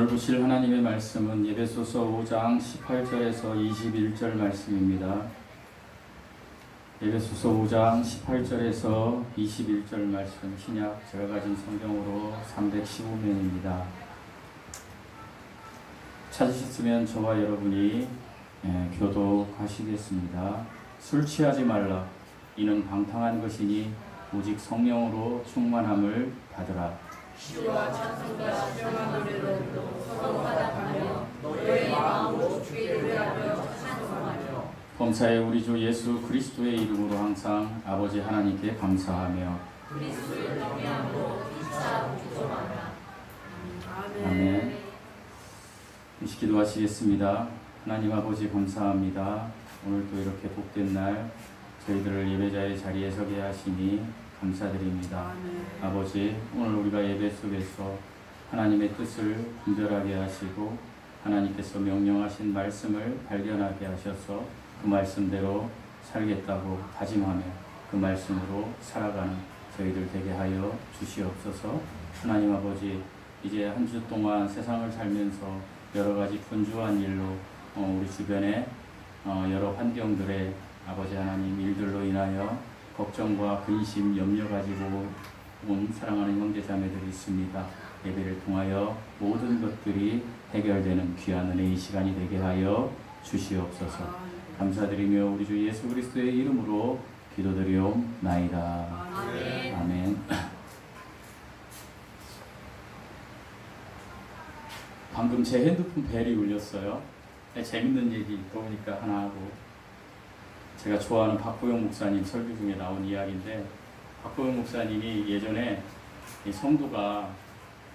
오늘 보실 하나님의 말씀은 에베소서 5장 18절에서 21절 말씀입니다. 에베소서 5장 18절에서 21절 말씀, 신약 제가 가진 성경으로 315면입니다. 찾으셨으면 저와 여러분이 교독하시겠습니다. 술 취하지 말라. 이는 방탕한 것이니 오직 성령으로 충만함을 받으라. 시와 찬송과 신령한 노래로 서로 화답하며 너의 마음으로 주의 노래하며 찬송하며 범사에 우리 주 예수 그리스도의 이름으로 항상 아버지 하나님께 감사하며 그리스도의 영향으로 피차 기도하라. 아멘. 잠시 기도하시겠습니다. 하나님 아버지 감사합니다. 오늘도 이렇게 복된 날 저희들을 예배자의 자리에 서게 하시니 감사드립니다. 아버지, 오늘 우리가 예배 속에서 하나님의 뜻을 분별하게 하시고 하나님께서 명령하신 말씀을 발견하게 하셔서 그 말씀대로 살겠다고 다짐하며 그 말씀으로 살아가는 저희들 되게 하여 주시옵소서. 하나님 아버지, 이제 한 주 동안 세상을 살면서 여러 가지 분주한 일로 우리 주변에 여러 환경들의 아버지 하나님 일들로 인하여 걱정과 근심, 염려 가지고 온 사랑하는 형제자매들이 있습니다. 예배를 통하여 모든 것들이 해결되는 귀한 은혜의 시간이 되게 하여 주시옵소서. 감사드리며 우리 주 예수 그리스도의 이름으로 기도드리옵나이다. 아멘. 아멘. 방금 제 핸드폰 벨이 울렸어요. 재밌는 얘기 보니까 하나 하고, 제가 좋아하는 박보영 목사님 설교 중에 나온 이야기인데, 박보영 목사님이 예전에 이 성도가,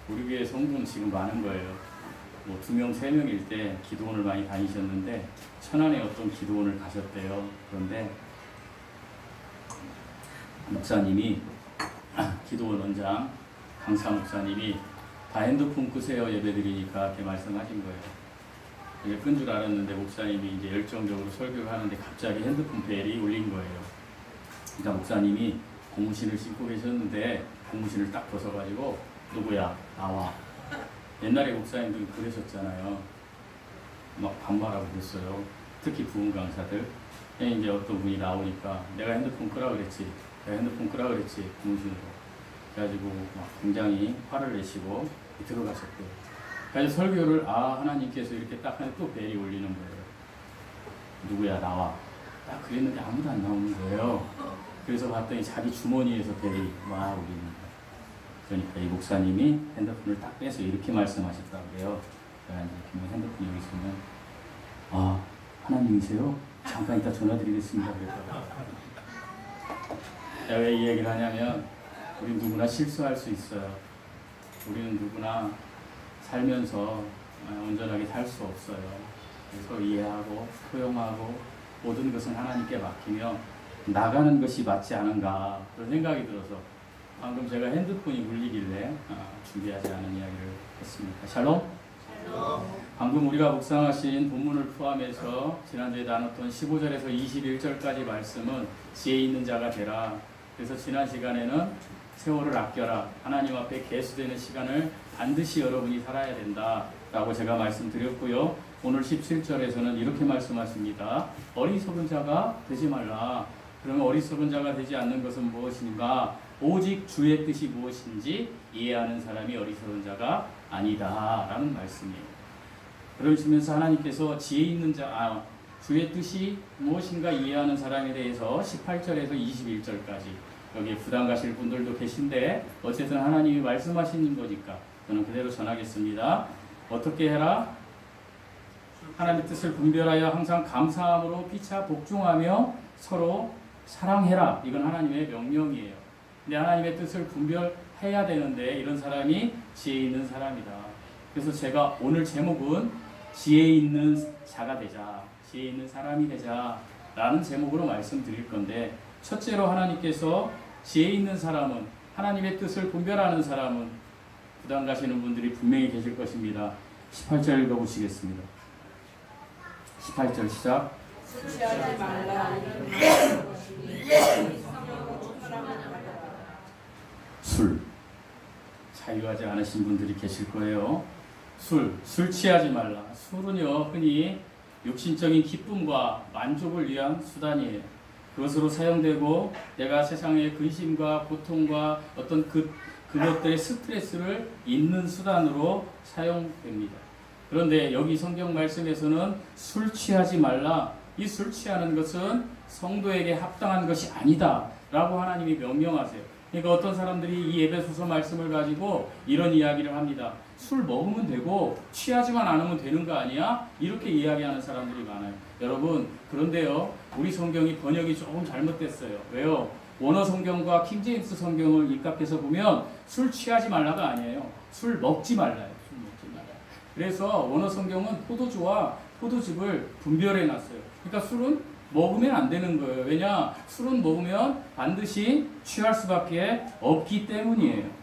우리 교회 성도는 지금 많은 거예요. 뭐 2명, 3명일 때 기도원을 많이 다니셨는데 천안에 어떤 기도원을 가셨대요. 그런데 목사님이 기도원 원장 강사 목사님이 다 핸드폰 끄세요 예배드리니까 이렇게 말씀하신 거예요. 이게 끈 줄 알았는데 목사님이 이제 열정적으로 설교를 하는데 갑자기 핸드폰 벨이 울린 거예요. 그러니까 목사님이 고무신을 신고 계셨는데 고무신을 딱 벗어가지고 누구야 나와. 옛날에 목사님들 그러셨잖아요. 막 반말하고 그랬어요. 특히 부흥 강사들. 이제 어떤 분이 나오니까 내가 핸드폰 끄라 그랬지. 고무신으로. 그래가지고 막 굉장히 화를 내시고 들어가셨대요. 그래서 설교를 하나님께서 이렇게 딱 하는데 또 벨이 울리는 거예요. 누구야 나와. 딱 그랬는데 아무도 안 나오는 거예요. 그래서 봤더니 자기 주머니에서 벨이 막 울리는 거예요. 그러니까 이 목사님이 핸드폰을 딱 빼서 이렇게 말씀하셨다고 그래요. 제가 이제 핸드폰 여기 있으면 하나님이세요? 잠깐 이따 전화드리겠습니다. 그랬다고. 제가 왜 이 얘기를 하냐면 우리 누구나 실수할 수 있어요. 우리는 누구나 살면서 온전하게 살 수 없어요. 그래서 이해하고 포용하고 모든 것은 하나님께 맡기며 나가는 것이 맞지 않은가 그런 생각이 들어서 방금 제가 핸드폰이 울리길래 준비하지 않은 이야기를 했습니다. 샬롬? 방금 우리가 묵상하신 본문을 포함해서 지난주에 나눴던 15절에서 21절까지 말씀은 지혜 있는 자가 되라. 그래서 지난 시간에는 세월을 아껴라. 하나님 앞에 계수되는 시간을 반드시 여러분이 살아야 된다 라고 제가 말씀드렸고요. 오늘 17절에서는 이렇게 말씀하십니다. 어리석은 자가 되지 말라. 그러면 어리석은 자가 되지 않는 것은 무엇인가? 오직 주의 뜻이 무엇인지 이해하는 사람이 어리석은 자가 아니다 라는 말씀이에요. 그러시면서 하나님께서 지혜 있는 주의 뜻이 무엇인가 이해하는 사람에 대해서 18절에서 21절까지 여기에 부담 가실 분들도 계신데 어쨌든 하나님이 말씀하시는 거니까 저는 그대로 전하겠습니다. 어떻게 해라? 하나님의 뜻을 분별하여 항상 감사함으로 피차 복종하며 서로 사랑해라. 이건 하나님의 명령이에요. 근데 하나님의 뜻을 분별해야 되는데 이런 사람이 지혜 있는 사람이다. 그래서 제가 오늘 제목은 지혜 있는 자가 되자, 지혜 있는 사람이 되자 라는 제목으로 말씀드릴 건데, 첫째로 하나님께서 지혜 있는 사람은, 하나님의 뜻을 분별하는 사람은 부담 가시는 분들이 분명히 계실 것입니다. 18절 읽어보시겠습니다. 18절 시작. 술 취하지 말라. 술 자유하지 않으신 분들이 계실 거예요. 술 취하지 말라. 술은요, 흔히 육신적인 기쁨과 만족을 위한 수단이에요. 그것으로 사용되고 내가 세상의 근심과 고통과 어떤 그것들의 스트레스를 잊는 수단으로 사용됩니다. 그런데 여기 성경 말씀에서는 술 취하지 말라. 이 술 취하는 것은 성도에게 합당한 것이 아니다 라고 하나님이 명령하세요. 그러니까 어떤 사람들이 이 에베소서 말씀을 가지고 이런 이야기를 합니다. 술 먹으면 되고 취하지만 않으면 되는 거 아니야? 이렇게 이야기하는 사람들이 많아요. 여러분, 그런데요, 우리 성경이 번역이 조금 잘못됐어요. 왜요? 원어 성경과 킹제임스 성경을 입각해서 보면 술 취하지 말라가 아니에요. 술 먹지 말라요. 술 먹지 말라요. 그래서 원어 성경은 포도주와 포도즙을 분별해 놨어요. 그러니까 술은 먹으면 안 되는 거예요. 왜냐? 술은 먹으면 반드시 취할 수밖에 없기 때문이에요.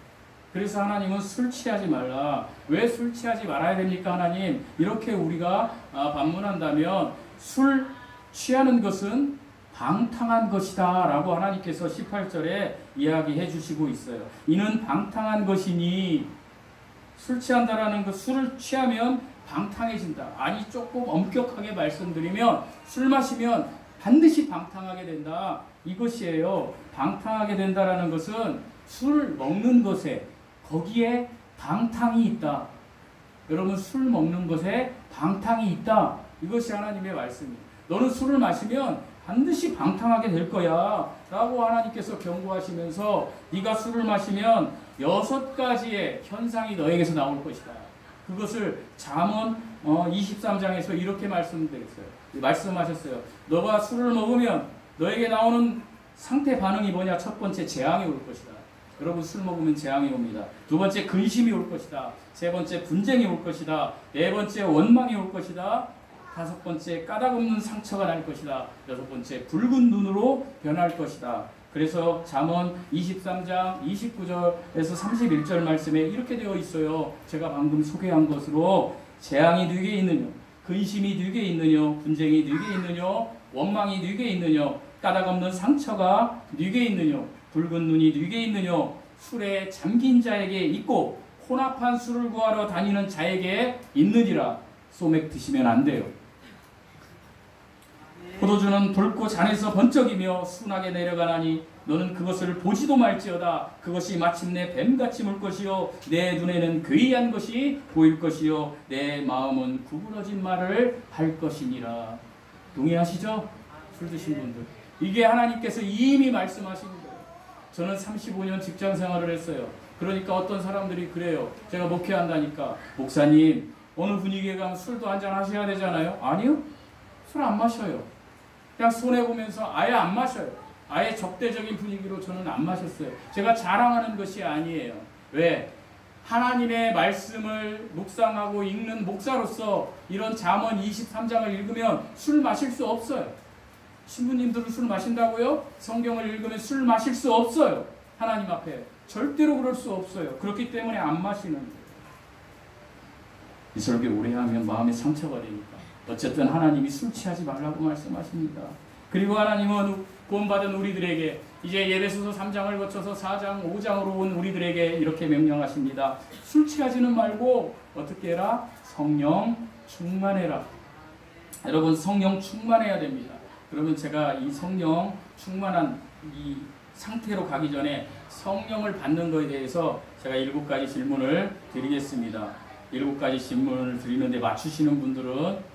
그래서 하나님은 술 취하지 말라. 왜 술 취하지 말아야 됩니까, 하나님? 이렇게 우리가 반문한다면 술 취하는 것은 방탕한 것이다 라고 하나님께서 18절에 이야기해 주시고 있어요. 이는 방탕한 것이니, 술 취한다라는 것, 술을 취하면 방탕해진다. 아니, 조금 엄격하게 말씀드리면 술 마시면 반드시 방탕하게 된다. 이것이에요. 방탕하게 된다라는 것은 술 먹는 것에 거기에 방탕이 있다. 여러분, 술 먹는 것에 방탕이 있다. 이것이 하나님의 말씀이에요. 너는 술을 마시면 반드시 방탕하게 될 거야 라고 하나님께서 경고하시면서 네가 술을 마시면 6가지의 현상이 너에게서 나올 것이다. 그것을 잠언 23장에서 이렇게 말씀하셨어요. 너가 술을 먹으면 너에게 나오는 상태 반응이 뭐냐? 첫 번째, 재앙이 올 것이다. 여러분, 술 먹으면 재앙이 옵니다. 두 번째, 근심이 올 것이다. 세 번째, 분쟁이 올 것이다. 네 번째, 원망이 올 것이다. 다섯 번째, 까닭없는 상처가 날 것이다. 여섯 번째, 붉은 눈으로 변할 것이다. 그래서 잠언 23장 29절에서 31절 말씀에 이렇게 되어 있어요. 제가 방금 소개한 것으로 재앙이 네게 있느냐, 근심이 네게 있느냐, 분쟁이 네게 있느냐, 원망이 네게 있느냐, 까닭없는 상처가 네게 있느냐, 붉은 눈이 네게 있느냐, 술에 잠긴 자에게 있고 혼합한 술을 구하러 다니는 자에게 있느니라. 소맥 드시면 안 돼요. 포도주는 붉고 잔에서 번쩍이며 순하게 내려가나니 너는 그것을 보지도 말지어다. 그것이 마침내 뱀같이 물 것이요 내 눈에는 괴이한 것이 보일 것이요 내 마음은 구부러진 말을 할 것이니라. 동의하시죠? 술 드신 분들, 이게 하나님께서 이미 말씀하신 거예요. 저는 35년 직장 생활을 했어요. 그러니까 어떤 사람들이 그래요. 제가 목회한다니까, 목사님 어느 분위기에 가면 술도 한잔 하셔야 되잖아요. 아니요, 술 안 마셔요. 그냥 손해보면서 아예 안 마셔요. 아예 적대적인 분위기로 저는 안 마셨어요. 제가 자랑하는 것이 아니에요. 왜? 하나님의 말씀을 묵상하고 읽는 목사로서 이런 잠언 23장을 읽으면 술 마실 수 없어요. 신부님들은 술 마신다고요? 성경을 읽으면 술 마실 수 없어요. 하나님 앞에 절대로 그럴 수 없어요. 그렇기 때문에 안 마시는 거예요. 이 설교 오래 하면 마음에 상처가 되니까. 어쨌든 하나님이 술 취하지 말라고 말씀하십니다. 그리고 하나님은 구원받은 우리들에게 이제 에베소서 3장을 거쳐서 4장, 5장으로 온 우리들에게 이렇게 명령하십니다. 술 취하지는 말고 어떻게 해라? 성령 충만해라. 여러분, 성령 충만해야 됩니다. 그러면 제가 이 성령 충만한 이 상태로 가기 전에 성령을 받는 것에 대해서 제가 7가지 질문을 드리겠습니다. 7가지 질문을 드리는데 맞추시는 분들은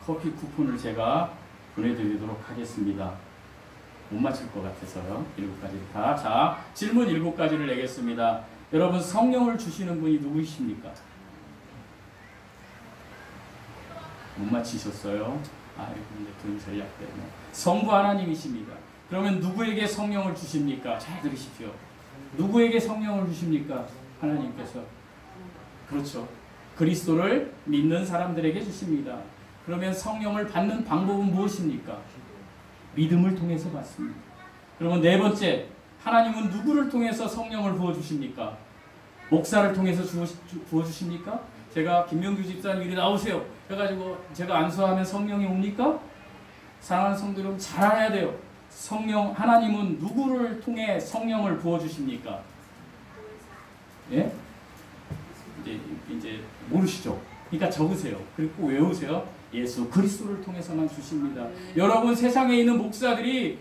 커피 쿠폰을 제가 보내드리도록 하겠습니다. 못 맞출 것 같아서요. 7가지 다. 자, 질문 7가지를 내겠습니다. 여러분, 성령을 주시는 분이 누구이십니까? 못 맞히셨어요? 아이고, 근데 그런 전략 때문에. 성부 하나님이십니다. 그러면 누구에게 성령을 주십니까? 잘 들으십시오. 누구에게 성령을 주십니까? 하나님께서. 그렇죠. 그리스도를 믿는 사람들에게 주십니다. 그러면 성령을 받는 방법은 무엇입니까? 믿음을 통해서 받습니다. 그러면 네 번째, 하나님은 누구를 통해서 성령을 부어주십니까? 목사를 통해서 부어주십니까? 제가 김명규 집사님 이리 나오세요 해가지고 제가 안수하면 성령이 옵니까? 사랑하는 성도 여러분, 잘 알아야 돼요. 하나님은 누구를 통해 성령을 부어주십니까? 예? 이제 모르시죠? 그러니까 적으세요. 그리고 꼭 외우세요. 예수 그리스도를 통해서만 주십니다. 여러분 세상에 있는 목사들이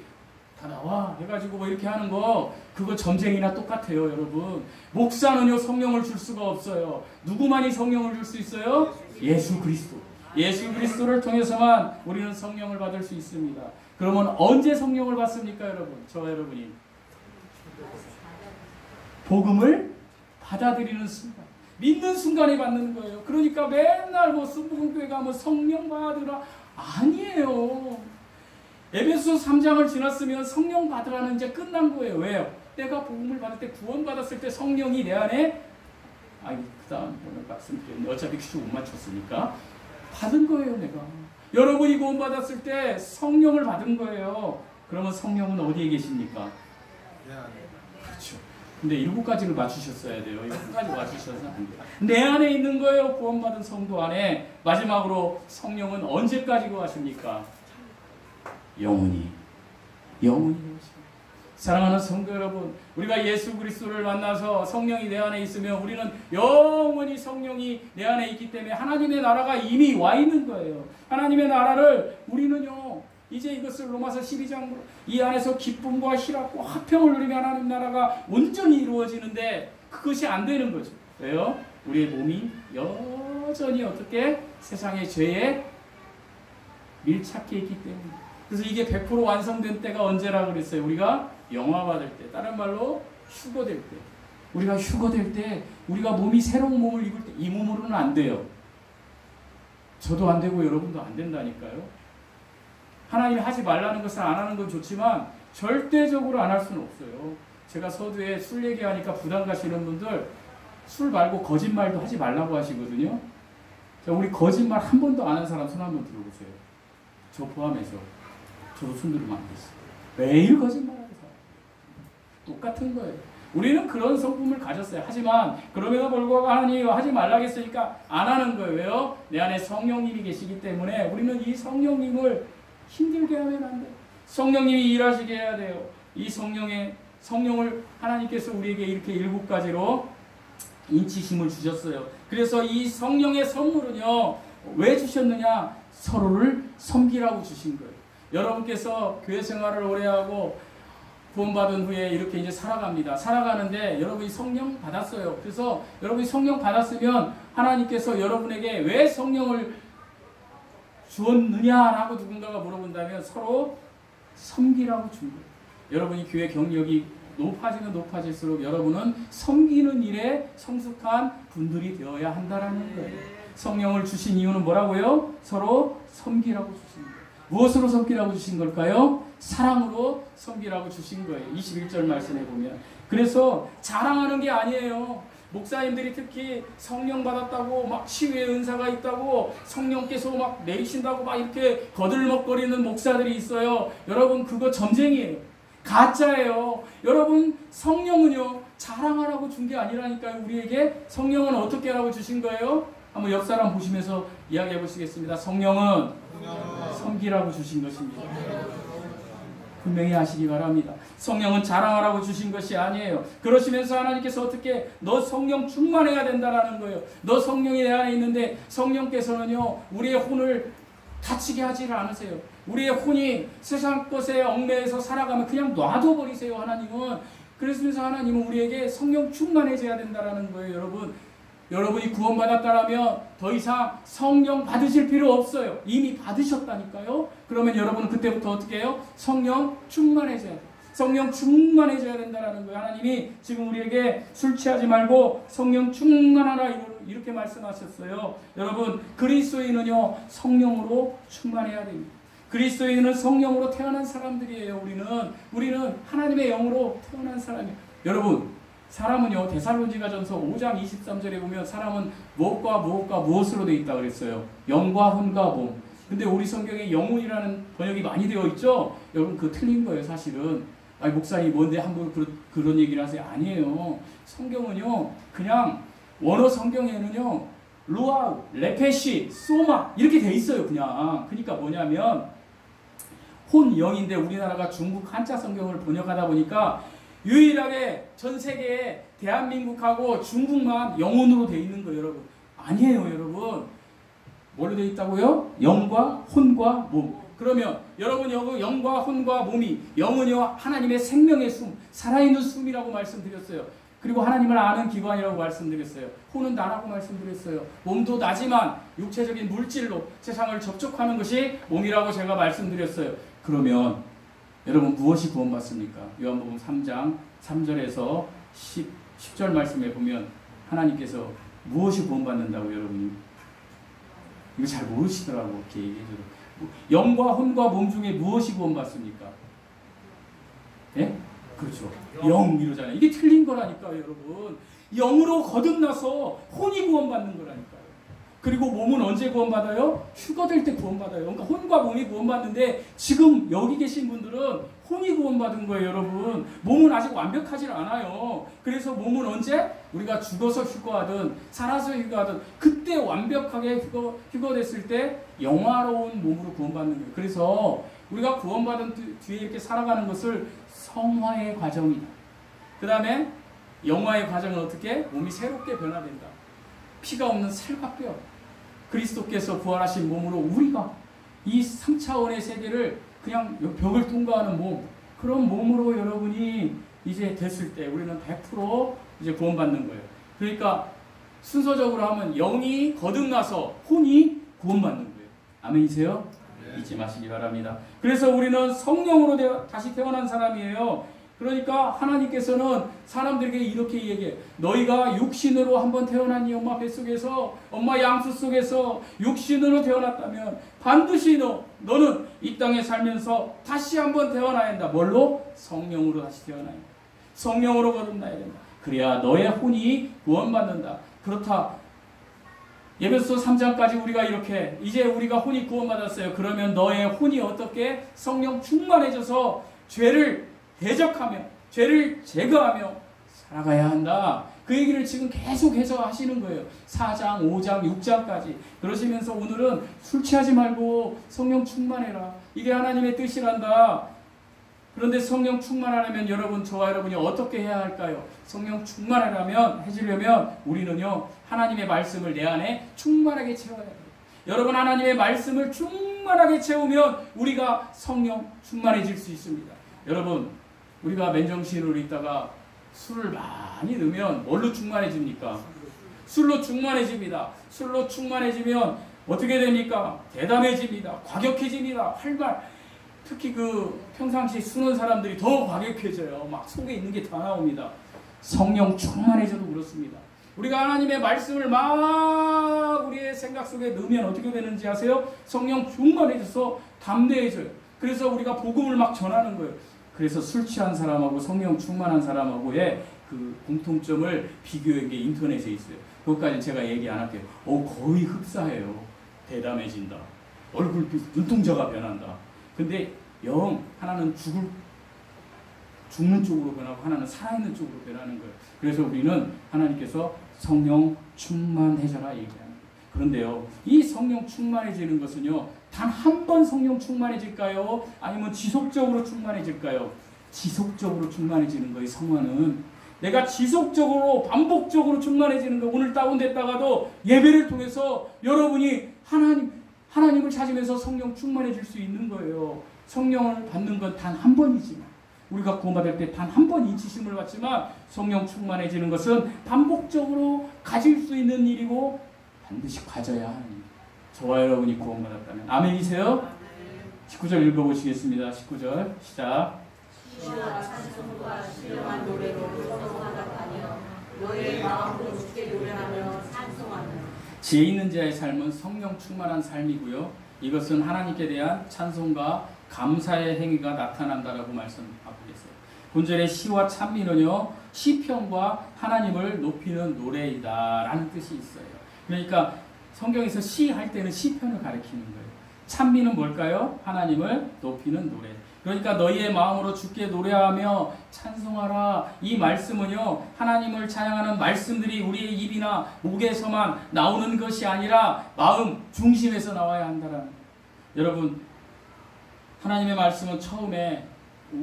다 나와 해가지고 뭐 이렇게 하는 거 그거 점쟁이나 똑같아요. 여러분 목사는요 성령을 줄 수가 없어요. 누구만이 성령을 줄 수 있어요? 예수 그리스도. 예수 그리스도를 통해서만 우리는 성령을 받을 수 있습니다. 그러면 언제 성령을 받습니까 여러분? 저와 여러분이 복음을 받아들이는 순간, 믿는 순간에 받는 거예요. 그러니까 맨날 뭐 순복음교회 가면 성령 받으라 아니에요. 에베소서 3장을 지났으면 성령 받으라는 이제 끝난 거예요. 왜요? 내가 복음을 받을 때 구원 받았을 때 성령이 내 안에 그다음 오늘 말씀드렸는데 어차피 큐 못 맞췄으니까 받은 거예요. 내가 여러분이 구원 받았을 때 성령을 받은 거예요. 그러면 성령은 어디에 계십니까? 그렇죠. 근데 7가지를 맞추셨어야 돼요. 7가지 맞추셔서 안 돼요. 내 안에 있는 거예요. 구원받은 성도 안에. 마지막으로 성령은 언제까지 거하십니까? 영원히. 영원히 거하십니다. 사랑하는 성도 여러분, 우리가 예수 그리스도를 만나서 성령이 내 안에 있으면 우리는 영원히 성령이 내 안에 있기 때문에 하나님의 나라가 이미 와 있는 거예요. 하나님의 나라를 우리는요 이제 이것을 로마서 12장으로 이 안에서 기쁨과 희락과 화평을 누리며 하나님 나라가 온전히 이루어지는데 그것이 안 되는 거죠. 왜요? 우리의 몸이 여전히 어떻게 세상의 죄에 밀착해 있기 때문에. 그래서 이게 100% 완성된 때가 언제라고 그랬어요? 우리가 영화받을 때, 다른 말로 휴거될 때. 우리가 휴거될 때, 우리가 몸이 새로운 몸을 입을 때 이 몸으로는 안 돼요. 저도 안 되고 여러분도 안 된다니까요. 하나님이 하지 말라는 것을 안 하는 건 좋지만 절대적으로 안 할 수는 없어요. 제가 서두에 술 얘기하니까 부담 가시는 분들 술 말고 거짓말도 하지 말라고 하시거든요. 자, 우리 거짓말 한 번도 안 한 사람 손 한번 들어보세요. 저 포함해서. 저도 손 들으면 안 됐어요. 매일 거짓말하고 살아요. 똑같은 거예요. 우리는 그런 성품을 가졌어요. 하지만 그럼에도 불구하고 하나님이 하지 말라고 했으니까 안 하는 거예요. 왜요? 내 안에 성령님이 계시기 때문에 우리는 이 성령님을 힘들게 하면 안 돼요. 성령님이 일하시게 해야 돼요. 이 성령을 하나님께서 우리에게 이렇게 7가지로 인치심을 주셨어요. 그래서 이 성령의 선물은요, 왜 주셨느냐? 서로를 섬기라고 주신 거예요. 여러분께서 교회 생활을 오래 하고 구원받은 후에 이렇게 이제 살아갑니다. 살아가는데 여러분이 성령 받았어요. 그래서 여러분이 성령 받았으면 하나님께서 여러분에게 왜 성령을 주었느냐라고 누군가가 물어본다면 서로 섬기라고 준 거예요. 여러분이 교회 경력이 높아지면 높아질수록 여러분은 섬기는 일에 성숙한 분들이 되어야 한다라는 거예요. 성령을 주신 이유는 뭐라고요? 서로 섬기라고 주신 거예요. 무엇으로 섬기라고 주신 걸까요? 사랑으로 섬기라고 주신 거예요. 21절 말씀해 보면. 그래서 자랑하는 게 아니에요. 목사님들이 특히 성령 받았다고 막 치유의 은사가 있다고 성령께서 막 내리신다고 막 이렇게 거들먹거리는 목사들이 있어요. 여러분 그거 점쟁이에요. 가짜예요. 여러분 성령은요 자랑하라고 준 게 아니라니까요. 우리에게 성령은 어떻게 하라고 주신 거예요? 한번 옆 사람 보시면서 이야기해 보시겠습니다. 성령은 섬기라고 주신 것입니다. 분명히 아시기 바랍니다. 성령은 자랑하라고 주신 것이 아니에요. 그러시면서 하나님께서 어떻게 너 성령 충만해야 된다라는 거예요. 너 성령이 내 안에 있는데 성령께서는요 우리의 혼을 다치게 하지를 않으세요. 우리의 혼이 세상 것에 얽매여서 살아가면 그냥 놔둬버리세요. 하나님은. 그래서 하나님은 우리에게 성령 충만해져야 된다라는 거예요. 여러분. 여러분이 구원받았다라면 더 이상 성령 받으실 필요 없어요. 이미 받으셨다니까요. 그러면 여러분은 그때부터 어떻게 해요? 성령 충만해져야 돼요. 성령 충만해져야 된다는 거예요. 하나님이 지금 우리에게 술 취하지 말고 성령 충만하라 이렇게 말씀하셨어요. 여러분 그리스도인은요 성령으로 충만해야 됩니다. 그리스도인은 성령으로 태어난 사람들이에요. 우리는 하나님의 영으로 태어난 사람이에요. 여러분 사람은요 데살로니가전서 5장 23절에 보면 사람은 무엇과 무엇으로 되어 있다 그랬어요. 영과 혼과 몸. 근데 우리 성경에 영혼이라는 번역이 많이 되어 있죠. 여러분 그거 틀린 거예요. 사실은. 아니 목사님 뭔데 함부로 그런 얘기를 하세요. 아니에요. 성경은요 그냥 원어 성경에는요 루아우, 레페시, 소마 이렇게 돼 있어요. 그러니까 뭐냐면 혼 영인데 우리나라가 중국 한자 성경을 번역하다 보니까 유일하게 전 세계에 대한민국하고 중국만 영혼으로 돼 있는 거예요, 여러분. 아니에요, 여러분. 뭘로 돼 있다고요? 영과 혼과 몸. 그러면 여러분 여기 영과 혼과 몸이, 영은요 하나님의 생명의 숨, 살아있는 숨이라고 말씀드렸어요. 그리고 하나님을 아는 기관이라고 말씀드렸어요. 혼은 나라고 말씀드렸어요. 몸도 나지만 육체적인 물질로 세상을 접촉하는 것이 몸이라고 제가 말씀드렸어요. 그러면 여러분 무엇이 구원받습니까? 요한복음 3장 3절에서 10절 말씀에 보면 하나님께서 무엇이 구원받는다고 여러분이 이거 잘 모르시더라고. 이렇게 얘기해줘도 영과 혼과 몸 중에 무엇이 구원받습니까? 예? 그렇죠. 영 이러잖아요. 이게 틀린 거라니까요, 여러분. 영으로 거듭나서 혼이 구원받는 거라니까요. 그리고 몸은 언제 구원받아요? 휴거될 때 구원받아요. 그러니까 혼과 몸이 구원받는데 지금 여기 계신 분들은 혼이 구원받은 거예요, 여러분. 몸은 아직 완벽하지 않아요. 그래서 몸은 언제? 우리가 죽어서 휴거하든 살아서 휴거하든 그때 완벽하게 휴거됐을 때 영화로운 몸으로 구원받는 거예요. 그래서 우리가 구원받은 뒤에 이렇게 살아가는 것을 성화의 과정이다. 그 다음에 영화의 과정은 어떻게? 몸이 새롭게 변화된다. 피가 없는 살과 뼈. 그리스도께서 부활하신 몸으로 우리가 이 3차원의 세계를 그냥 벽을 통과하는 몸, 그런 몸으로 여러분이 이제 됐을 때 우리는 100% 이제 구원받는 거예요. 그러니까 순서적으로 하면 영이 거듭나서 혼이 구원받는 거예요. 아멘이세요? 네. 잊지 마시기 바랍니다. 그래서 우리는 성령으로 다시 태어난 사람이에요. 그러니까 하나님께서는 사람들에게 이렇게 얘기해. 너희가 육신으로 한번 태어난 이 엄마 뱃속에서, 엄마 양수 속에서 육신으로 태어났다면 반드시 너는 이 땅에 살면서 다시 한번 태어나야 한다. 뭘로? 성령으로 다시 태어나야 한다. 성령으로 거듭나야 된다. 그래야 너의 혼이 구원받는다. 그렇다. 에베소 3장까지 우리가 이렇게 이제 우리가 혼이 구원받았어요. 그러면 너의 혼이 어떻게 성령 충만해져서 죄를 대적하며 죄를 제거하며 살아가야 한다. 그 얘기를 지금 계속해서 하시는 거예요. 4장, 5장, 6장까지. 그러시면서 오늘은 술 취하지 말고 성령 충만해라. 이게 하나님의 뜻이란다. 그런데 성령 충만하려면 여러분, 저와 여러분이 어떻게 해야 할까요? 성령 충만하려면, 해지려면 우리는요, 하나님의 말씀을 내 안에 충만하게 채워야 돼요. 여러분, 하나님의 말씀을 충만하게 채우면 우리가 성령 충만해질 수 있습니다. 여러분, 우리가 맨정신으로 있다가 술을 많이 넣으면 뭘로 충만해집니까? 술로 충만해집니다. 술로 충만해지면 어떻게 됩니까? 대담해집니다. 과격해집니다. 활발. 특히 평상시 수는 사람들이 더 과격해져요. 막 속에 있는 게 다 나옵니다. 성령 충만해져도 그렇습니다. 우리가 하나님의 말씀을 막 우리의 생각 속에 넣으면 어떻게 되는지 아세요? 성령 충만해져서 담대해져요. 그래서 우리가 복음을 막 전하는 거예요. 그래서 술 취한 사람하고 성령 충만한 사람하고의 그 공통점을 비교한 게 인터넷에 있어요. 그것까지는 제가 얘기 안 할게요. 거의 흡사해요. 대담해진다. 얼굴빛, 눈동자가 변한다. 근데 하나는 죽는 쪽으로 변하고 하나는 살아있는 쪽으로 변하는 거예요. 그래서 우리는 하나님께서 성령 충만해져라 얘기하는 거예요. 그런데요, 이 성령 충만해지는 것은요, 단 한 번 성령 충만해질까요? 아니면 지속적으로 충만해질까요? 지속적으로 충만해지는 거예요. 성화는 내가 지속적으로 반복적으로 충만해지는 거. 오늘 다운됐다가도 예배를 통해서 여러분이 하나님을 찾으면서 성령 충만해질 수 있는 거예요. 성령을 받는 건 단 한 번이지만, 우리가 구원받을 때 단 한 번 인치심을 받지만 성령 충만해지는 것은 반복적으로 가질 수 있는 일이고 반드시 가져야 하는 일. 저와 여러분이 구원받았다면 아멘이세요? 19절 읽어보시겠습니다. 19절 시작. 시와 찬송과 신령한 노래로 성성하다하며 너의 마음으로 주께 노래하며 찬송하며. 지혜 있는 자의 삶은 성령 충만한 삶이고요. 이것은 하나님께 대한 찬송과 감사의 행위가 나타난다라고 말씀하고 계세요. 본절의 시와 찬미는요, 시편과 하나님을 높이는 노래이다라는 뜻이 있어요. 그러니까 성경에서 시할 때는 시편을 가리키는 거예요. 찬미는 뭘까요? 하나님을 높이는 노래. 그러니까 너희의 마음으로 주께 노래하며 찬송하라. 이 말씀은요, 하나님을 찬양하는 말씀들이 우리의 입이나 목에서만 나오는 것이 아니라 마음 중심에서 나와야 한다라는 거예요. 여러분, 하나님의 말씀은 처음에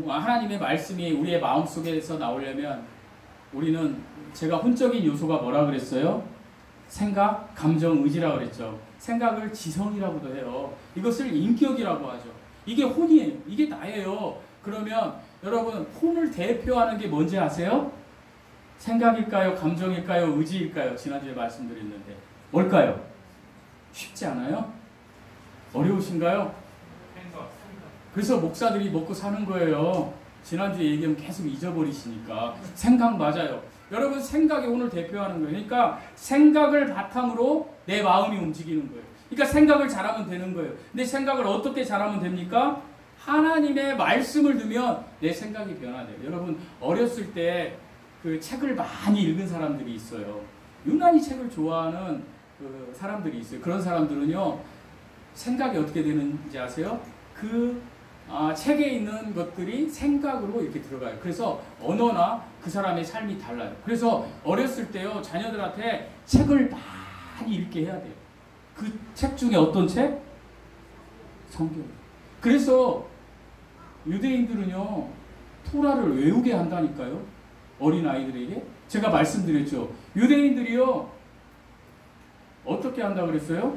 하나님의 말씀이 우리의 마음속에서 나오려면 우리는 제가 혼적인 요소가 뭐라 그랬어요? 생각, 감정, 의지라고 그랬죠. 생각을 지성이라고도 해요. 이것을 인격이라고 하죠. 이게 혼이에요. 이게 나예요. 그러면 여러분 혼을 대표하는 게 뭔지 아세요? 생각일까요? 감정일까요? 의지일까요? 지난주에 말씀드렸는데 뭘까요? 쉽지 않아요? 어려우신가요? 그래서 목사들이 먹고 사는 거예요. 지난주에 얘기하면 계속 잊어버리시니까. 생각 맞아요. 여러분 생각이 오늘 대표하는 거예요. 그러니까 생각을 바탕으로 내 마음이 움직이는 거예요. 그러니까 생각을 잘하면 되는 거예요. 근데 생각을 어떻게 잘하면 됩니까? 하나님의 말씀을 두면 내 생각이 변화돼요. 여러분 어렸을 때 그 책을 많이 읽은 사람들이 있어요. 유난히 책을 좋아하는 그 사람들이 있어요. 그런 사람들은요 생각이 어떻게 되는지 아세요? 책에 있는 것들이 생각으로 이렇게 들어가요. 그래서 언어나 그 사람의 삶이 달라요. 그래서 어렸을 때요 자녀들한테 책을 많이 읽게 해야 돼요. 그 책 중에 어떤 책? 성경. 그래서 유대인들은요 토라를 외우게 한다니까요. 어린 아이들에게. 제가 말씀드렸죠. 유대인들이요 어떻게 한다 그랬어요?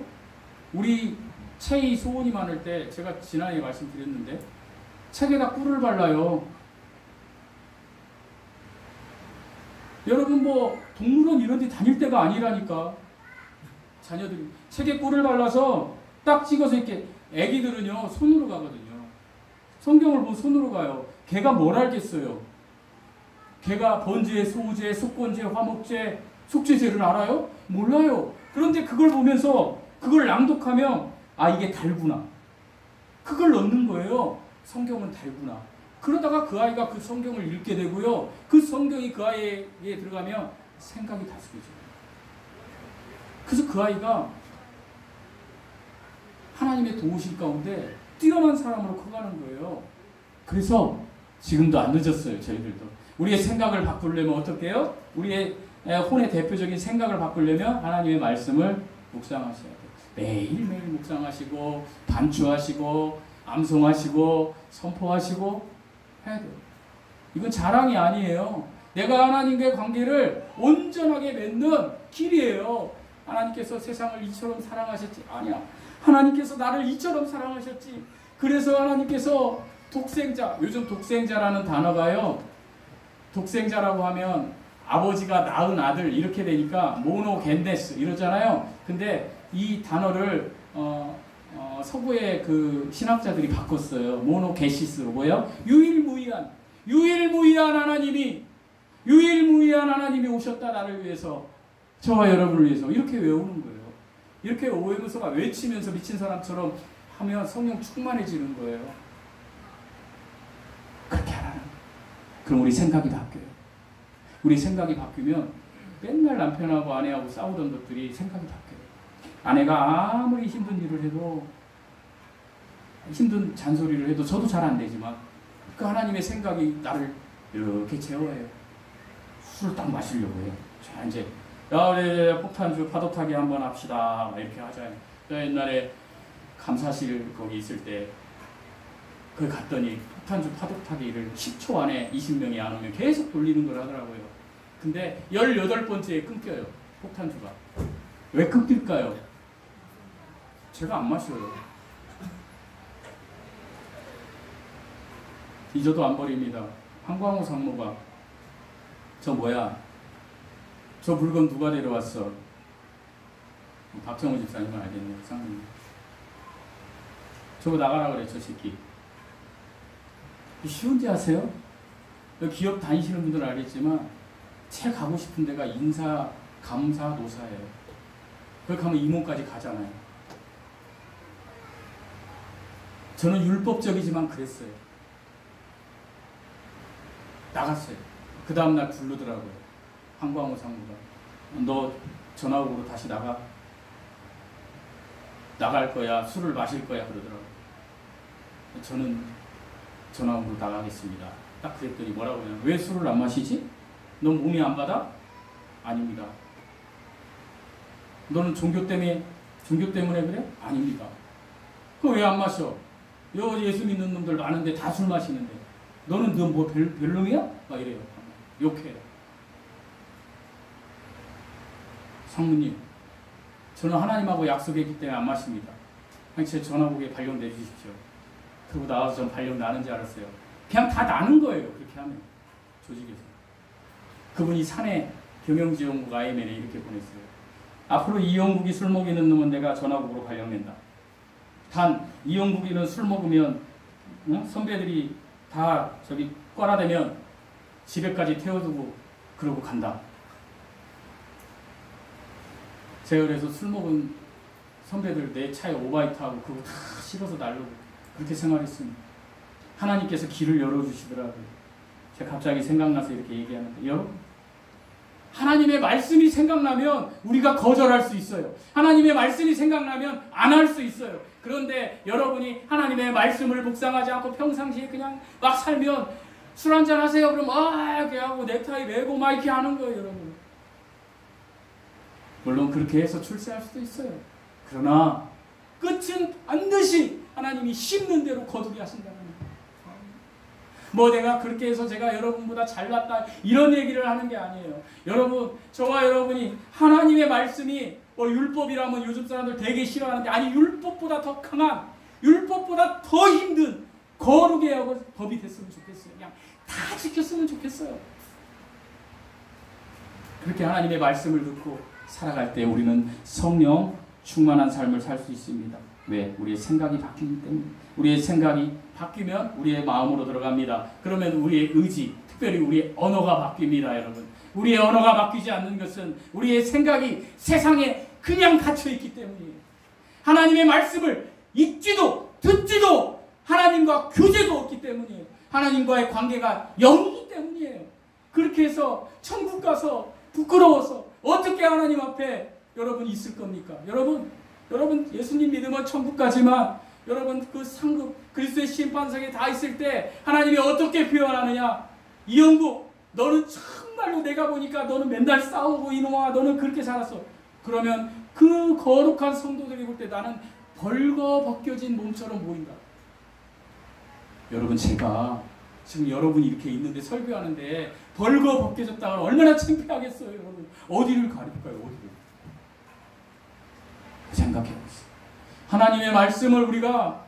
우리 체이 소원이 많을 때 제가 지난해 말씀드렸는데 책에다 꿀을 발라요. 여러분 뭐 동물원 이런 데 다닐 때가 아니라니까. 자녀들이 책에 꿀을 발라서 딱 찍어서 이렇게. 애기들은요 손으로 가거든요. 성경을 보면 손으로 가요. 걔가 뭘 알겠어요? 걔가 번제, 소제, 속건제, 화목제, 속죄제를 알아요? 몰라요. 그런데 그걸 보면서 그걸 낭독하면 아 이게 달구나. 그걸 넣는 거예요. 성경은 달구나. 그러다가 그 아이가 그 성경을 읽게 되고요. 그 성경이 그 아이에게 들어가면 생각이 다스려져요. 그래서 그 아이가 하나님의 도우심 가운데 뛰어난 사람으로 커가는 거예요. 그래서 지금도 안 늦었어요. 저희들도. 우리의 생각을 바꾸려면 어떻게 해요? 우리의 혼의 대표적인 생각을 바꾸려면 하나님의 말씀을 묵상하셔야 돼요. 매일매일 묵상하시고 반추하시고 암송하시고 선포하시고 해야 돼요. 이건 자랑이 아니에요. 내가 하나님과의 관계를 온전하게 맺는 길이에요. 하나님께서 세상을 이처럼 사랑하셨지? 아니야. 하나님께서 나를 이처럼 사랑하셨지. 그래서 하나님께서 독생자, 요즘 독생자라는 단어가요. 독생자라고 하면 아버지가 낳은 아들 이렇게 되니까 모노겐데스 이러잖아요. 근데 이 단어를 서구의 그 신학자들이 바꿨어요. 모노게시스로 뭐요? 유일무이한 하나님이 오셨다 나를 위해서 저와 여러분을 위해서 이렇게 외우는 거예요. 이렇게 외우면서 외치면서 미친 사람처럼 하면 성령 충만해지는 거예요. 그렇게 하라는 거예요. 그럼 우리 생각이 바뀌어요. 우리 생각이 바뀌면 맨날 남편하고 아내하고 싸우던 것들이 생각이 바뀌어요. 아내가 아무리 힘든 일을 해도 힘든 잔소리를 해도 저도 잘 안 되지만 그 하나님의 생각이 나를 이렇게 제어해요. 술을 딱 마시려고 해요. 자 이제 우리 폭탄주 파도 타기 한번 합시다. 이렇게 하잖아요. 옛날에 감사실 거기 있을 때 거기 갔더니 폭탄주 파도 타기를 10초 안에 20명이 안 오면 계속 돌리는 걸 하더라고요. 근데 18번째에 끊겨요. 폭탄주가. 왜 끊길까요? 제가 안 마셔요. 잊어도 안 버립니다. 한광호 상무가 저 뭐야? 저 물건 누가 데려왔어? 박정우 집사님은 알겠네. 상무님. 저거 나가라 그래 저 새끼. 쉬운지 아세요? 기업 다니시는 분들은 알겠지만 제일 가고 싶은 데가 인사, 감사, 노사예요. 거기 가면 임원까지 가잖아요. 저는 율법적이지만 그랬어요. 나갔어요. 그 다음날 부르더라고요. 한광호 상무가. 너 전화국으로 다시 나가. 나갈 거야. 술을 마실 거야. 그러더라고요. 저는 전화국으로 나가겠습니다. 딱 그랬더니 뭐라고 하냐면 왜 술을 안 마시지? 넌 몸이 안 받아? 아닙니다. 너는 종교 때문에 그래? 아닙니다. 그럼 왜 안 마셔? 예수 믿는 놈들 많은데 다 술 마시는데 너는 너 뭐 별놈이야? 막 이래요. 욕해요. 상무님, 저는 하나님하고 약속했기 때문에 안 마십니다. 그냥 제 전화복에 발령 내주십시오. 그러고 나와서 전 발령 나는 줄 알았어요. 그냥 다 나는 거예요. 그렇게 하면 조직에서. 그분이 사내 경영지원국 IMN에 이렇게 보냈어요. 앞으로 이영국이 술 먹이는 놈은 내가 전화국으로 발령낸다. 단 이영국이는 술 먹으면 선배들이 다 저기 꽈라되면 집에까지 태워두고 그러고 간다. 제가 그래서 술 먹은 선배들 내 차에 오바이트하고 그거 다 실어서 날르고 그렇게 생활했습니다. 하나님께서 길을 열어주시더라고요. 제가 갑자기 생각나서 이렇게 얘기하는데, 여러분, 하나님의 말씀이 생각나면 우리가 거절할 수 있어요. 하나님의 말씀이 생각나면 안 할 수 있어요. 그런데 여러분이 하나님의 말씀을 묵상하지 않고 평상시에 그냥 막 살면 술 한잔 하세요. 그럼 이렇게 하고 넥타이 매고 막 이렇게 하는 거예요, 여러분. 물론 그렇게 해서 출세할 수도 있어요. 그러나 끝은 반드시 하나님이 심는 대로 거두게 하신다는 거예요. 뭐 내가 그렇게 해서 제가 여러분보다 잘났다 이런 얘기를 하는 게 아니에요. 여러분, 저와 여러분이 하나님의 말씀이 뭐 율법이라면 요즘 사람들 되게 싫어하는데, 아니 율법보다 더 강한, 율법보다 더 힘든 거룩의 법이 됐으면 좋겠어요. 그냥 다 지켰으면 좋겠어요. 그렇게 하나님의 말씀을 듣고 살아갈 때 우리는 성령 충만한 삶을 살 수 있습니다. 왜? 우리의 생각이 바뀌기 때문에. 우리의 생각이 바뀌면 우리의 마음으로 들어갑니다. 그러면 우리의 의지, 특별히 우리의 언어가 바뀝니다, 여러분. 우리의 언어가 바뀌지 않는 것은 우리의 생각이 세상에 그냥 갇혀있기 때문이에요. 하나님의 말씀을 읽지도 듣지도 하나님과 교제도 없기 때문이에요. 하나님과의 관계가 0이기 때문이에요. 그렇게 해서 천국 가서 부끄러워서 어떻게 하나님 앞에 여러분 있을 겁니까? 여러분 예수님 믿으면 천국 가지만 여러분 그 상급 그리스도의 심판석에 다 있을 때 하나님이 어떻게 표현하느냐? 이영국, 너는 정말로 내가 보니까 너는 맨날 싸우고 이놈아 너는 그렇게 살았어. 그러면 그 거룩한 성도들이 볼 때 나는 벌거벗겨진 몸처럼 보인다. 여러분, 제가 지금 여러분이 이렇게 있는데 설교하는데 벌거벗겨졌다가 얼마나 창피하겠어요. 여러분, 어디를 가릴까요? 어디를? 생각해보세요. 하나님의 말씀을 우리가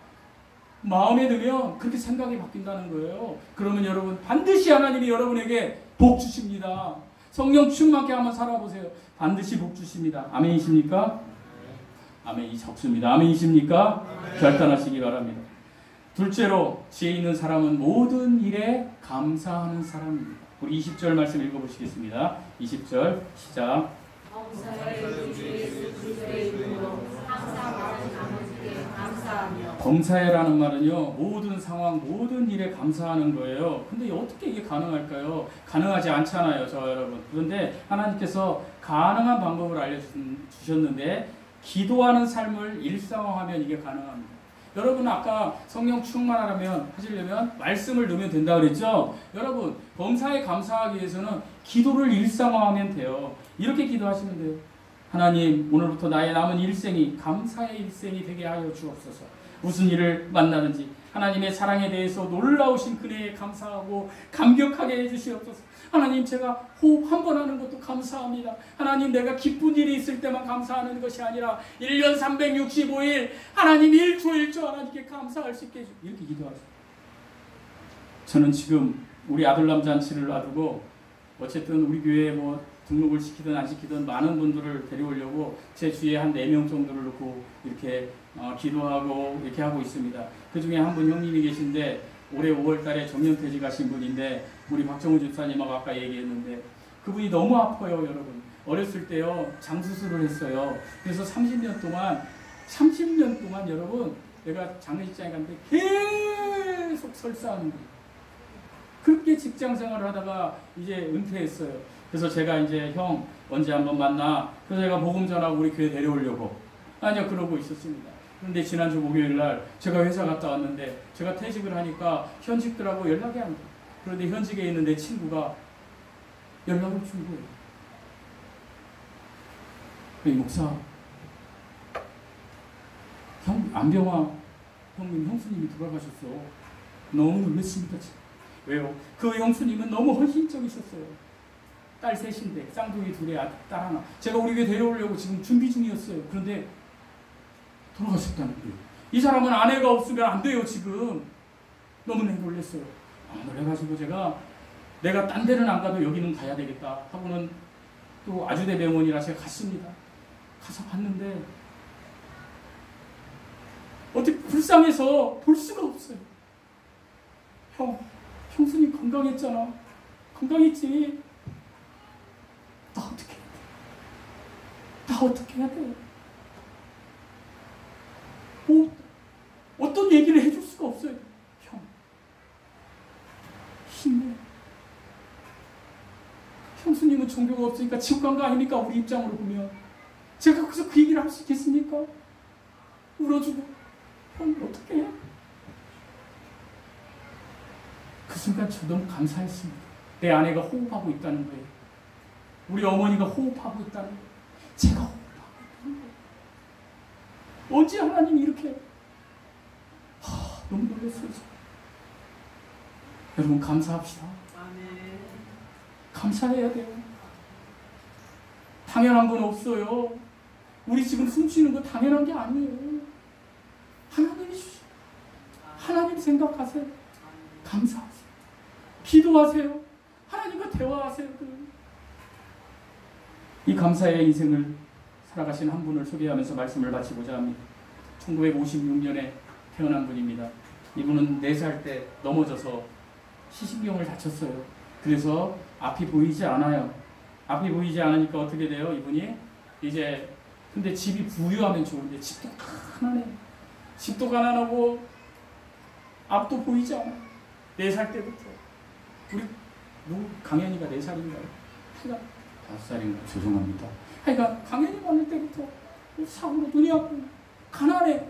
마음에 들면 그렇게 생각이 바뀐다는 거예요. 그러면 여러분 반드시 하나님이 여러분에게 복 주십니다. 성령 충만케 한번 살아보세요. 반드시 복 주십니다. 아멘이십니까? 아멘이 적습니다. 아멘이십니까? 결단하시기 바랍니다. 둘째로, 지혜 있는 사람은 모든 일에 감사하는 사람입니다. 우리 20절 말씀 읽어보시겠습니다. 20절 시작. 범사에라는 말은요, 모든 상황, 모든 일에 감사하는 거예요. 근데 어떻게 이게 가능할까요? 가능하지 않잖아요, 저 여러분. 그런데 하나님께서 가능한 방법을 알려주셨는데, 기도하는 삶을 일상화하면 이게 가능합니다. 여러분, 아까 성령 충만하려면 말씀을 넣으면 된다 그랬죠? 여러분, 범사에 감사하기 위해서는 기도를 일상화하면 돼요. 이렇게 기도하시면 돼요. 하나님, 오늘부터 나의 남은 일생이 감사의 일생이 되게 하여 주옵소서. 무슨 일을 만나든지 하나님의 사랑에 대해서 놀라우신 그네에 감사하고 감격하게 해주시옵소서. 하나님, 제가 호흡 한 번 하는 것도 감사합니다. 하나님, 내가 기쁜 일이 있을 때만 감사하는 것이 아니라 1년 365일 하나님 1초 하나님께 감사할 수 있게 해주세요. 이렇게 기도하세요. 저는 지금 우리 아들남 잔치를 놔두고 어쨌든 우리 교회에 뭐 등록을 시키든 안 시키든 많은 분들을 데려오려고 제 주위에 한 4명 정도를 놓고 이렇게 기도하고 이렇게 하고 있습니다. 그 중에 한 분 형님이 계신데 올해 5월 달에 정년퇴직하신 분인데 우리 박정우 집사님하고 아까 얘기했는데 그분이 너무 아파요, 여러분. 어렸을 때요, 장수술을 했어요. 그래서 30년 동안 여러분, 내가 장례식장에 갔는데 계속 설사하는 거예요. 그렇게 직장 생활을 하다가 이제 은퇴했어요. 그래서 제가 이제 형 언제 한번 만나? 그래서 제가 복음 전하고 우리 교회 데려오려고 그러고 있었습니다. 그런데 지난주 목요일 날 제가 회사 갔다 왔는데 제가 퇴직을 하니까 현직들하고 연락이 안 돼요. 그런데 현직에 있는 내 친구가 연락을 준 거예요. 목사, 안병화 형님, 형수님이 돌아가셨어. 너무 놀랐습니다. 왜요? 그 형수님은 너무 헌신적이셨어요. 딸 셋인데 쌍둥이 둘에 딸 하나. 제가 우리 교회 데려오려고 지금 준비 중이었어요. 그런데 돌아가셨다는 거예요. 이 사람은 아내가 없으면 안 돼요. 지금 너무 놀랐어요. 그래가지고 제가 내가 딴 데는 안 가도 여기는 가야 되겠다 하고는 또 아주대 병원이라 제가 갔습니다. 가서 봤는데 어떻게 불쌍해서 볼 수가 없어요. 형수님 건강했잖아. 건강했지. 나 어떻게 해야 돼? 나 어떻게 해야 돼? 어떤 얘기를 해줄 수가 없어요. 형, 힘내. 형수님은 종교가 없으니까 지옥 간 거 아닙니까? 우리 입장으로 보면. 제가 거기서 그 얘기를 할 수 있겠습니까? 울어주고, 형, 어떻게 해? 그 순간 저 너무 감사했습니다. 내 아내가 호흡하고 있다는 거예요. 우리 어머니가 호흡하고 있다는 거예요. 제가 호흡하고 있다는 거예요. 언제 하나님이 이렇게 너무 놀랐어요. 여러분 감사합시다. 아멘. 감사해야 돼요. 당연한 건 없어요. 우리 지금 숨쉬는 거 당연한 게 아니에요. 하나님이 주시. 하나님 생각하세요. 감사하세요. 기도하세요. 하나님과 대화하세요. 이 감사의 인생을 살아가신 한 분을 소개하면서 말씀을 마치고자 합니다. 1956년에 태어난 분입니다. 이분은 4살 때 넘어져서 시신경을 다쳤어요. 그래서 앞이 보이지 않아요. 앞이 보이지 않으니까 어떻게 돼요? 이분이 이제 근데 집이 부유하면 좋은데 집도 가난해. 집도 가난하고 앞도 보이지 않아. 4살 때부터. 우리 강현이가 4살인가요? 하여간 5살인가? 죄송합니다. 하여간 강현이 많을 때부터 사고로 눈이 아프고 가난해.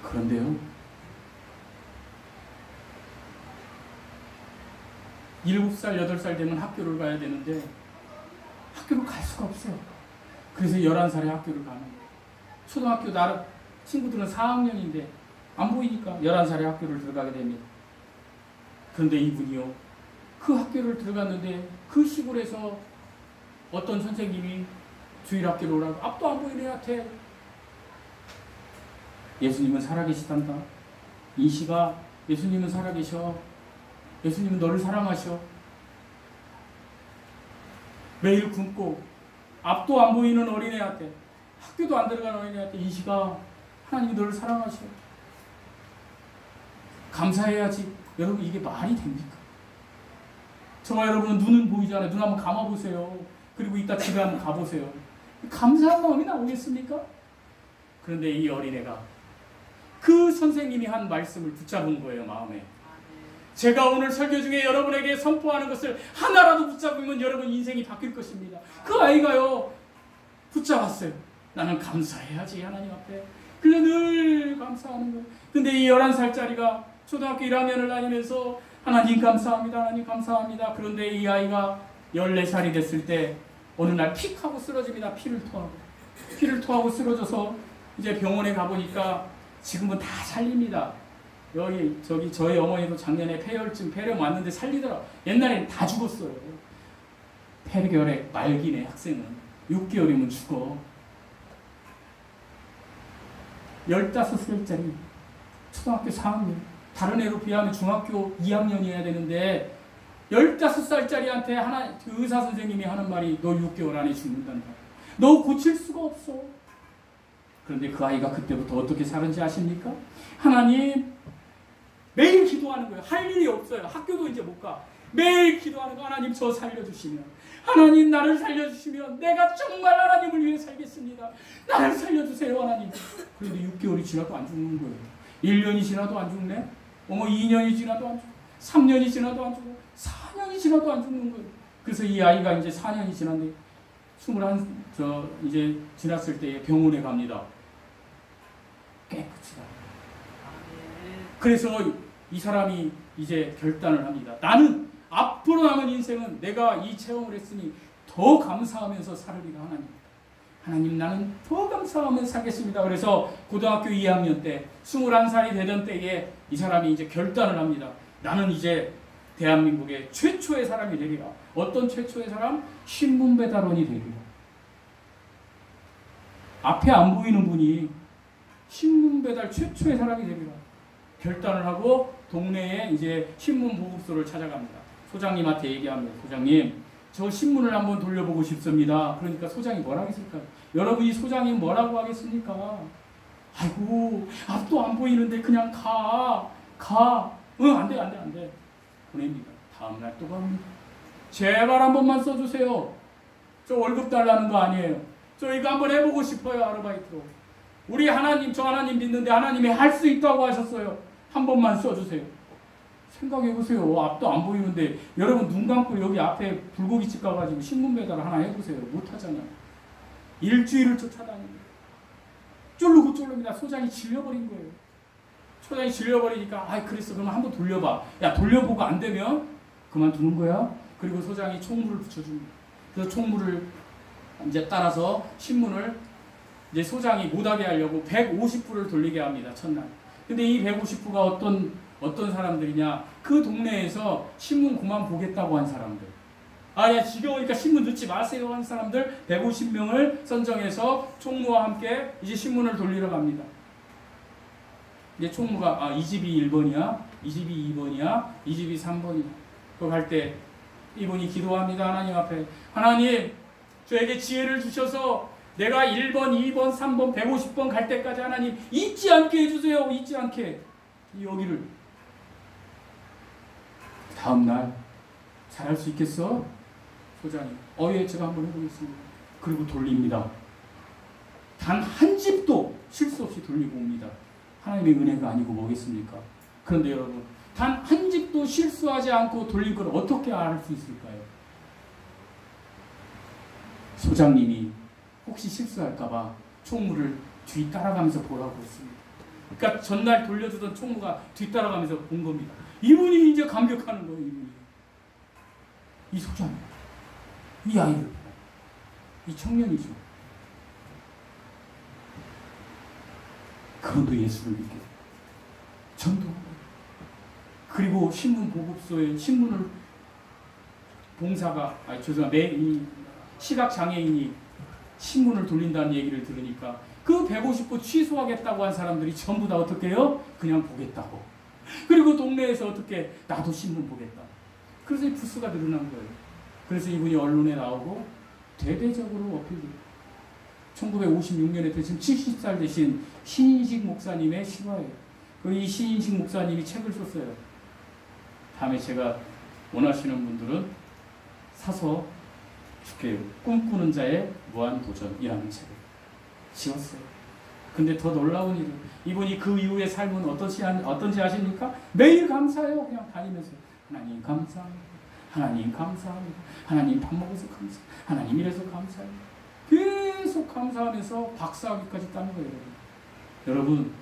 그런데요, 7살, 8살 되면 학교를 가야 되는데 학교를 갈 수가 없어요. 그래서 11살에 학교를 가는 거예요. 초등학교 나름 친구들은 4학년인데 안 보이니까 11살에 학교를 들어가게 됩니다. 그런데 이분이요, 그 학교를 들어갔는데 그 시골에서 어떤 선생님이 주일학교로 오라고 앞도 안 보이는 애한테 예수님은 살아계시단다. 이시가 예수님은 살아계셔. 예수님은 너를 사랑하셔. 매일 굶고 앞도 안 보이는 어린애한테, 학교도 안 들어가는 어린애한테 이시가 하나님이 너를 사랑하셔. 감사해야지. 여러분 이게 말이 됩니까? 저와 여러분은 눈은 보이잖아요. 눈 한번 감아보세요. 그리고 이따 집에 한번 가보세요. 감사한 마음이 나오겠습니까? 그런데 이 어린애가 그 선생님이 한 말씀을 붙잡은 거예요. 마음에. 제가 오늘 설교 중에 여러분에게 선포하는 것을 하나라도 붙잡으면 여러분 인생이 바뀔 것입니다. 그 아이가요 붙잡았어요. 나는 감사해야지 하나님 앞에. 그래 늘 감사하는 거예요. 근데 이 11살짜리가 초등학교 1학년을 다니면서 하나님 감사합니다. 하나님 감사합니다. 그런데 이 아이가 14살이 됐을 때 어느 날 픽 하고 쓰러집니다. 피를 토하고 쓰러져서 이제 병원에 가보니까 지금은 다 살립니다. 저희 어머니도 작년에 폐혈증, 폐렴 왔는데 살리더라. 옛날에는 다 죽었어요. 폐결핵 말기네. 학생은 6개월이면 죽어. 15살짜리 초등학교 4학년, 다른 애로 비하면 중학교 2학년이어야 되는데 15살짜리한테 그 의사 선생님이 하는 말이 너 6개월 안에 죽는단다. 너 고칠 수가 없어. 그런데 그 아이가 그때부터 어떻게 사는지 아십니까? 하나님, 매일 기도하는 거예요. 할 일이 없어요. 학교도 이제 못 가. 매일 기도하는 거. 하나님 저 살려주시면, 하나님 나를 살려주시면 내가 정말 하나님을 위해 살겠습니다. 나를 살려주세요 하나님. 그런데 6개월이 지나도 안 죽는 거예요. 1년이 지나도 안 죽네. 2년이 지나도 안 죽고 3년이 지나도 안 죽고 4년이 지나도 안 죽는 거예요. 그래서 이 아이가 이제 4년이 지났는데 21 이제 지났을 때 병원에 갑니다. 깨끗이다. 그래서 이 사람이 이제 결단을 합니다. 나는 앞으로 남은 인생은 내가 이 체험을 했으니 더 감사하면서 살으리라 하나님. 하나님 나는 더 감사하면서 살겠습니다. 그래서 고등학교 2학년 때 21살이 되던 때에 이 사람이 이제 결단을 합니다. 나는 이제 대한민국의 최초의 사람이 되리라. 어떤 최초의 사람? 신문 배달원이 되리라. 앞에 안 보이는 분이 신문 배달 최초의 사람이 되리라. 결단을 하고 동네에 이제 신문 보급소를 찾아갑니다. 소장님한테 얘기합니다. 소장님, 저 신문을 한번 돌려보고 싶습니다. 그러니까 소장이 뭐라고 했을까요? 여러분이 소장이 뭐라고 하겠습니까? 아이고, 앞도 안 보이는데 그냥 가. 응, 안 돼. 보냅니다. 다음날 또 갑니다. 제발 한 번만 써주세요. 저 월급 달라는 거 아니에요. 저 이거 한번 해보고 싶어요, 아르바이트로. 우리 하나님, 저 하나님 믿는데 하나님이 할 수 있다고 하셨어요. 한 번만 써주세요. 생각해보세요. 앞도 안 보이는데 여러분 눈 감고 여기 앞에 불고기집 가가지고 신문 배달 하나 해보세요. 못하잖아요. 일주일을 쫓아다닙니다. 쫄르고 쫄릅니다. 소장이 질려버린 거예요. 소장이 질려버리니까 그랬어. 그러면 한번 돌려봐. 야, 돌려보고 안 되면 그만두는 거야. 그리고 소장이 총무를 붙여줍니다. 그래서 총무를 이제 따라서 신문을 이제 소장이 못하게 하려고 150부를 돌리게 합니다. 첫날. 근데 이 150부가 어떤 사람들이냐? 그 동네에서 신문 그만 보겠다고 한 사람들. 야, 지겨우니까 신문 듣지 마세요 한 사람들 150명을 선정해서 총무와 함께 이제 신문을 돌리러 갑니다. 이제 총무가 이 집이 1번이야, 이 집이 2번이야, 이 집이 3번이야. 그거 갈 때 이분이 기도합니다. 하나님 앞에. 하나님, 저에게 지혜를 주셔서 내가 1번, 2번, 3번, 150번 갈 때까지 하나님 잊지 않게 해주세요. 잊지 않게. 여기를. 다음날 잘할 수 있겠어? 소장이. 예, 제가 한번 해보겠습니다. 그리고 돌립니다. 단 한 집도 실수 없이 돌리고 옵니다. 하나님의 은혜가 아니고 뭐겠습니까? 그런데 여러분, 단 한 집도 실수하지 않고 돌린 걸 어떻게 알 수 있을까요? 소장님이 혹시 실수할까봐 총무를 뒤 따라가면서 보라고 했습니다. 그러니까 전날 돌려주던 총무가 뒤 따라가면서 본 겁니다. 이분이 이제 감격하는 거예요. 이 소장, 이 아이를, 이 청년이죠. 그분도 예수를 믿게 전도한 거예요. 그리고 신문 보급소에 신문을 봉사가 이 시각장애인이 신문을 돌린다는 얘기를 들으니까 그 150부 취소하겠다고 한 사람들이 전부 다 어떻게 해요? 그냥 보겠다고. 그리고 동네에서 어떻게 나도 신문 보겠다. 그래서 이 부스가 늘어난 거예요. 그래서 이분이 언론에 나오고 대대적으로 어필돼요. 1956년에 지금 70살 되신 신인식 목사님의 실화예요. 이 신인식 목사님이 책을 썼어요. 다음에 제가 원하시는 분들은 사서 줄게요. 꿈꾸는 자의 무한도전이라는 책을 지었어요. 근데 더 놀라운 일은 이분이 그 이후의 삶은 어떤지 아십니까? 매일 감사해요. 그냥 다니면서 하나님 감사합니다. 하나님 감사합니다. 하나님 밥 먹어서 감사합니다. 하나님 이래서 감사합니다. 계속 감사하면서 박사학위까지 따는 거예요. 여러분,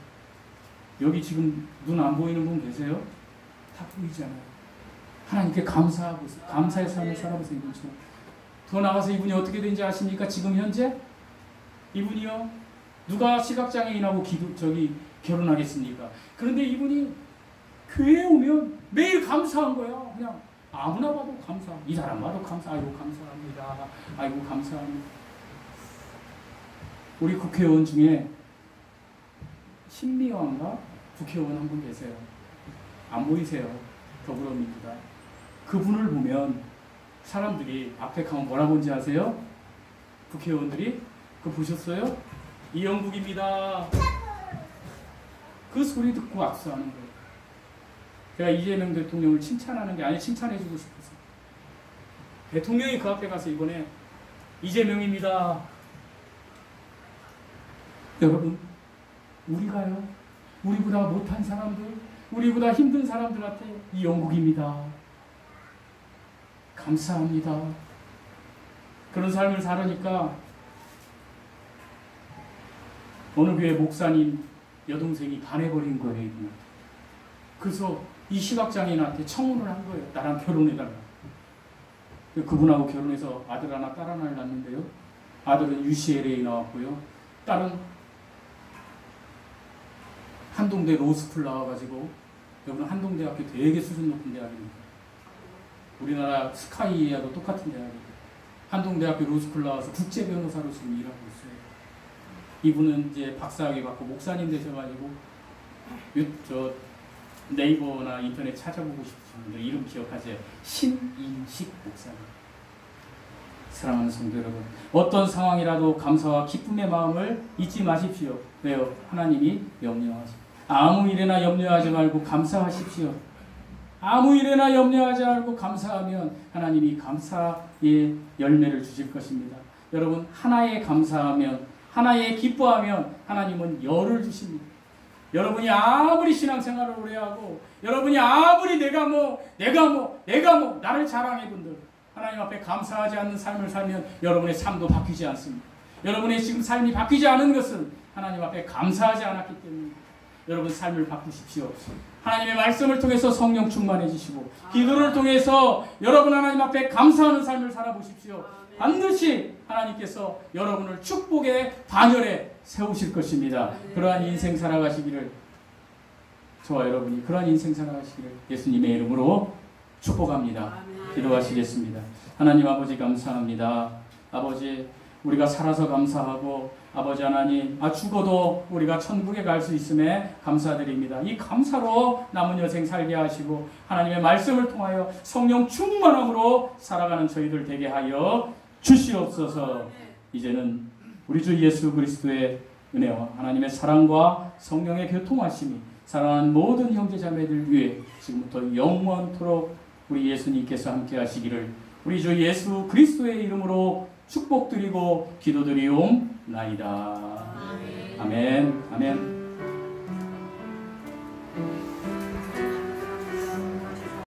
여기 지금 눈 안 보이는 분 계세요? 다 보이잖아요. 하나님께 감사하고 감사의 삶을 살아보세요. 이분처럼. 더 나가서 이분이 어떻게 된지 아십니까? 지금 현재 이분이요, 누가 시각장애인하고 결혼하겠습니까? 그런데 이분이 교회에 오면 매일 감사한 거야. 그냥 아무나 봐도 감사. 이 사람 봐도 감사. 아이고 감사합니다. 아이고 감사합니다. 우리 국회의원 중에 신미화인가 국회의원 한 분 계세요. 안 보이세요? 더불어민주당. 그분을 보면 사람들이 앞에 가면 뭐라 본지 아세요? 국회의원들이 그거 보셨어요? 이영국입니다. 그 소리 듣고 악수하는 거예요. 제가 이재명 대통령을 칭찬하는 게 아니라 칭찬해주고 싶어서. 대통령이 그 앞에 가서 이번에 이재명입니다. 여러분, 우리가요, 우리보다 못한 사람들, 우리보다 힘든 사람들한테 이영국입니다. 감사합니다. 그런 삶을 살으니까 어느 교회 목사님 여동생이 반해버린 거예요. 이분한테. 그래서 이 시각장애인한테 청혼을 한 거예요. 나랑 결혼해달라. 그분하고 결혼해서 아들 하나 딸 하나를 낳는데요. 아들은 UCLA 나왔고요. 딸은 한동대 로스쿨 나와가지고, 여러분 한동대학교 되게 수준 높은 대학입니다. 우리나라 스카이하고 똑같은 대학이에요. 한동대학교 로스쿨 나와서 국제 변호사로 지금 일하고 있어요. 이분은 이제 박사학위 받고 목사님 되셔가지고 저 네이버나 인터넷 찾아보고 싶으신 분들 이름 기억하세요. 신인식 목사님. 사랑하는 성도 여러분, 어떤 상황이라도 감사와 기쁨의 마음을 잊지 마십시오. 왜요? 하나님이 염려하십니다. 아무 일에나 염려하지 말고 감사하십시오. 아무 일에나 염려하지 말고 감사하면 하나님이 감사의 열매를 주실 것입니다. 여러분, 하나에 감사하면, 하나에 기뻐하면 하나님은 열을 주십니다. 여러분이 아무리 신앙생활을 오래 하고, 여러분이 아무리 내가 나를 자랑해본들, 하나님 앞에 감사하지 않는 삶을 살면 여러분의 삶도 바뀌지 않습니다. 여러분의 지금 삶이 바뀌지 않은 것은 하나님 앞에 감사하지 않았기 때문입니다. 여러분, 삶을 바꾸십시오. 하나님의 말씀을 통해서 성령 충만해지시고, 기도를 통해서 여러분 하나님 앞에 감사하는 삶을 살아보십시오. 반드시 하나님께서 여러분을 축복의 반열에 세우실 것입니다. 그러한 인생 살아가시기를, 저와 여러분이 그러한 인생 살아가시기를 예수님의 이름으로 축복합니다. 기도하시겠습니다. 하나님 아버지, 감사합니다. 아버지, 우리가 살아서 감사하고, 아버지 하나님, 죽어도 우리가 천국에 갈 수 있음에 감사드립니다. 이 감사로 남은 여생 살게 하시고, 하나님의 말씀을 통하여 성령 충만함으로 살아가는 저희들 되게 하여 주시옵소서. 이제는 우리 주 예수 그리스도의 은혜와 하나님의 사랑과 성령의 교통하심이 사랑하는 모든 형제자매들 위해 지금부터 영원토록 우리 예수님께서 함께 하시기를 우리 주 예수 그리스도의 이름으로 축복드리고 기도드리옵나이다. 아멘. 아멘.